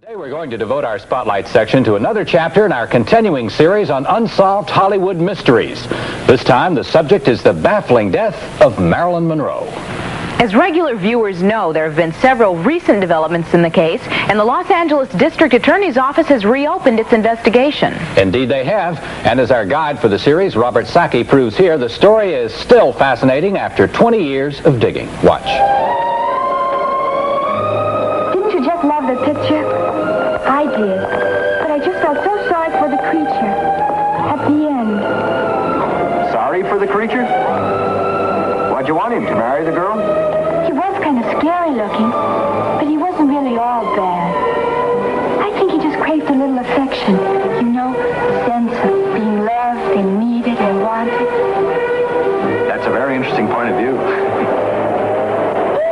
Today we're going to devote our Spotlight section to another chapter in our continuing series on unsolved Hollywood mysteries. This time the subject is the baffling death of Marilyn Monroe. As regular viewers know, there have been several recent developments in the case, and the Los Angeles District Attorney's Office has reopened its investigation. Indeed they have, and as our guide for the series, Robert Sacchi, proves here, the story is still fascinating after 20 years of digging. Watch. Didn't you just love the picture? I did, but I just felt so sorry for the creature at the end. Sorry for the creature? Why'd you want him to marry the girl? He was kind of scary looking, but he wasn't really all bad. I think he just craved a little affection. You know, the sense of being loved and needed and wanted. That's a very interesting point of view. Ooh,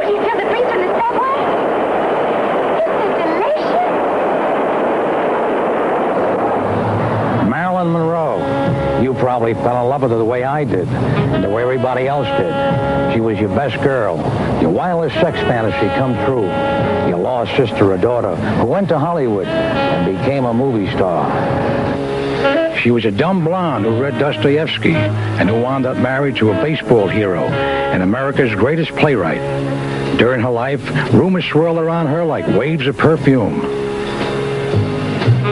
do you feel the breeze from the subway? Isn't it delicious? Marilyn Monroe. You probably fell in love with her the way I did, and the way everybody else did. She was your best girl, your wildest sex fantasy come true. Your lost sister or daughter who went to Hollywood and became a movie star. She was a dumb blonde who read Dostoevsky and who wound up married to a baseball hero and America's greatest playwright. During her life, rumors swirled around her like waves of perfume.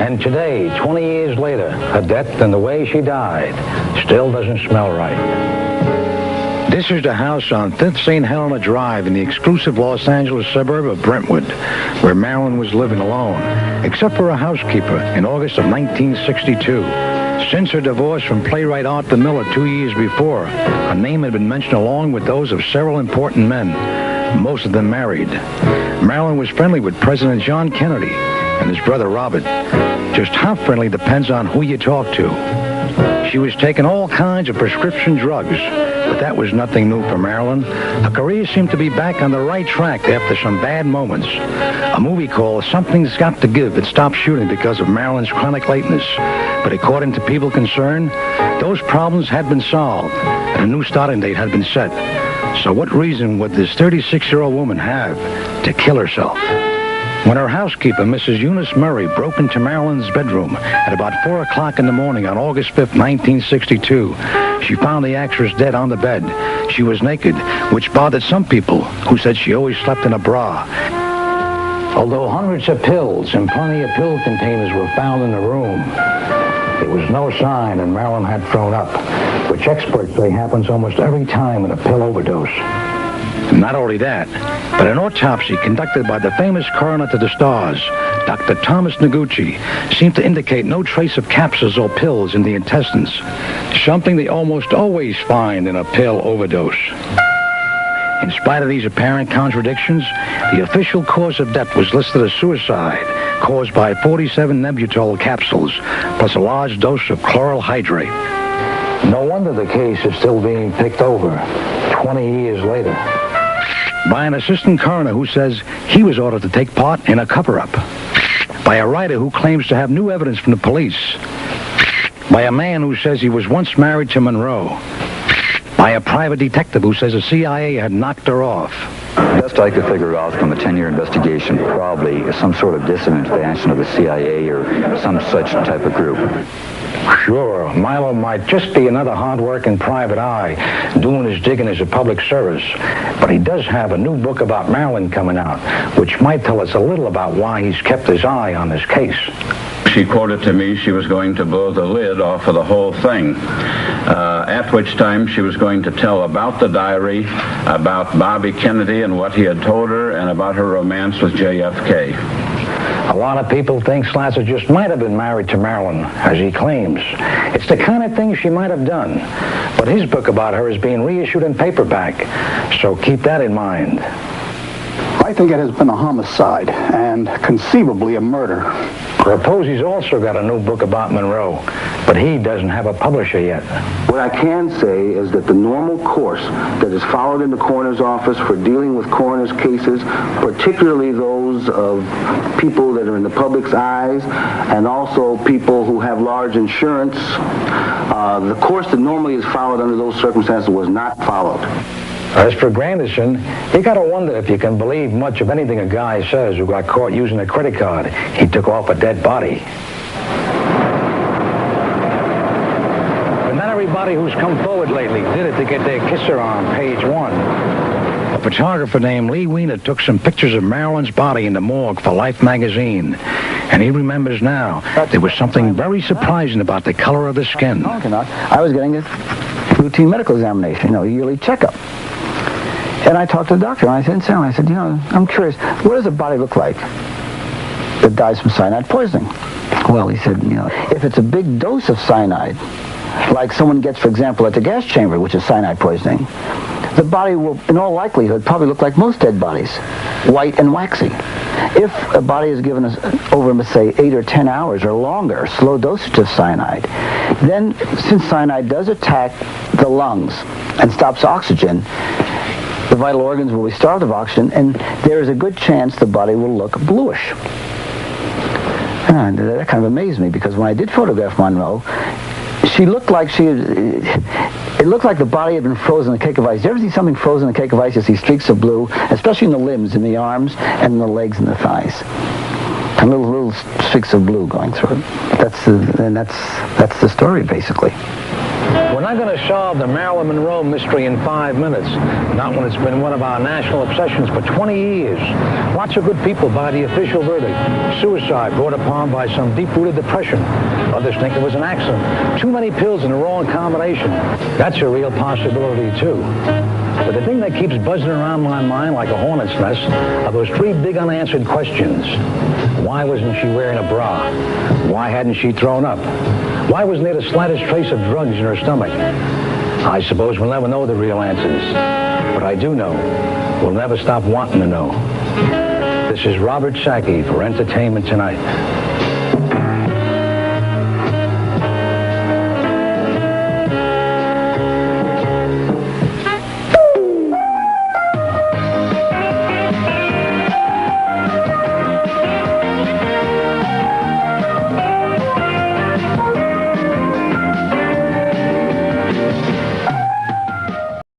And today, 20 years later, her death and the way she died still doesn't smell right. This is the house on 5th St. Helena Drive in the exclusive Los Angeles suburb of Brentwood, where Marilyn was living alone, except for a housekeeper in August of 1962. Since her divorce from playwright Arthur Miller 2 years before, her name had been mentioned along with those of several important men, most of them married. Marilyn was friendly with President John Kennedy and his brother Robert. Just how friendly depends on who you talk to. She was taking all kinds of prescription drugs, but that was nothing new for Marilyn. Her career seemed to be back on the right track after some bad moments. A movie called Something's Got to Give had stopped shooting because of Marilyn's chronic lateness, but according to people concerned, those problems had been solved, and a new starting date had been set. So what reason would this 36-year-old woman have to kill herself? When her housekeeper, Mrs. Eunice Murray, broke into Marilyn's bedroom at about 4 o'clock in the morning on August 5th, 1962, she found the actress dead on the bed. She was naked, which bothered some people who said she always slept in a bra. Although hundreds of pills and plenty of pill containers were found in the room, there was no sign that Marilyn had thrown up, which experts say happens almost every time in a pill overdose. Not only that, but an autopsy conducted by the famous coroner to the stars, Dr. Thomas Noguchi, seemed to indicate no trace of capsules or pills in the intestines, something they almost always find in a pill overdose. In spite of these apparent contradictions, the official cause of death was listed as suicide, caused by 47 Nebutol capsules, plus a large dose of chloral hydrate. No wonder the case is still being picked over 20 years later. By an assistant coroner who says he was ordered to take part in a cover-up. By a writer who claims to have new evidence from the police. By a man who says he was once married to Monroe. By a private detective who says the CIA had knocked her off. Best I could figure out from a 10-year investigation probably is some sort of dissident action of the CIA or some such type of group. Sure, Milo might just be another hard-working private eye doing his digging as a public service, but he does have a new book about Marilyn coming out, which might tell us a little about why he's kept his eye on this case. She quoted to me she was going to blow the lid off of the whole thing, at which time she was going to tell about the diary, about Bobby Kennedy and what he had told her, and about her romance with JFK. A lot of people think Slasser just might have been married to Marilyn, as he claims. It's the kind of thing she might have done. But his book about her is being reissued in paperback, so keep that in mind. I think it has been a homicide and conceivably a murder. Rapose's also got a new book about Monroe, but he doesn't have a publisher yet. What I can say is that the normal course that is followed in the coroner's office for dealing with coroner's cases, particularly those of people that are in the public's eyes and also people who have large insurance, the course that normally is followed under those circumstances was not followed. As for Granderson, you gotta wonder if you can believe much of anything a guy says who got caught using a credit card. He took off a dead body. But not everybody who's come forward lately did it to get their kisser on page 1. A photographer named Lee Weiner took some pictures of Marilyn's body in the morgue for Life magazine. And he remembers now there was something very surprising about the color of the skin. I was getting a routine medical examination, a yearly checkup. And I talked to the doctor, and I said, I'm curious, what does a body look like that dies from cyanide poisoning? Well, he said, if it's a big dose of cyanide, like someone gets, for example, at the gas chamber, which is cyanide poisoning, the body will, in all likelihood, probably look like most dead bodies, white and waxy. If a body is given over, say, 8 or 10 hours or longer, slow dosage of cyanide, then since cyanide does attack the lungs and stops oxygen, the vital organs will be starved of oxygen, and there is a good chance the body will look bluish. And that kind of amazed me, because when I did photograph Monroe, she looked like it looked like the body had been frozen in a cake of ice. You ever see something frozen in a cake of ice? You see streaks of blue, especially in the limbs, in the arms, and in the legs and the thighs. And little streaks of blue going through it. That's the story, basically. We're not going to solve the Marilyn Monroe mystery in 5 minutes, not when it's been one of our national obsessions for 20 years. Lots of good people buy the official verdict. Suicide brought upon by some deep-rooted depression. Others think it was an accident. Too many pills in the wrong combination. That's a real possibility, too. But the thing that keeps buzzing around my mind like a hornet's nest are those 3 big unanswered questions. Why wasn't she wearing a bra? Why hadn't she thrown up? Why wasn't there the slightest trace of drugs in her stomach? I suppose we'll never know the real answers. But I do know we'll never stop wanting to know. This is Robert Sacchi for Entertainment Tonight.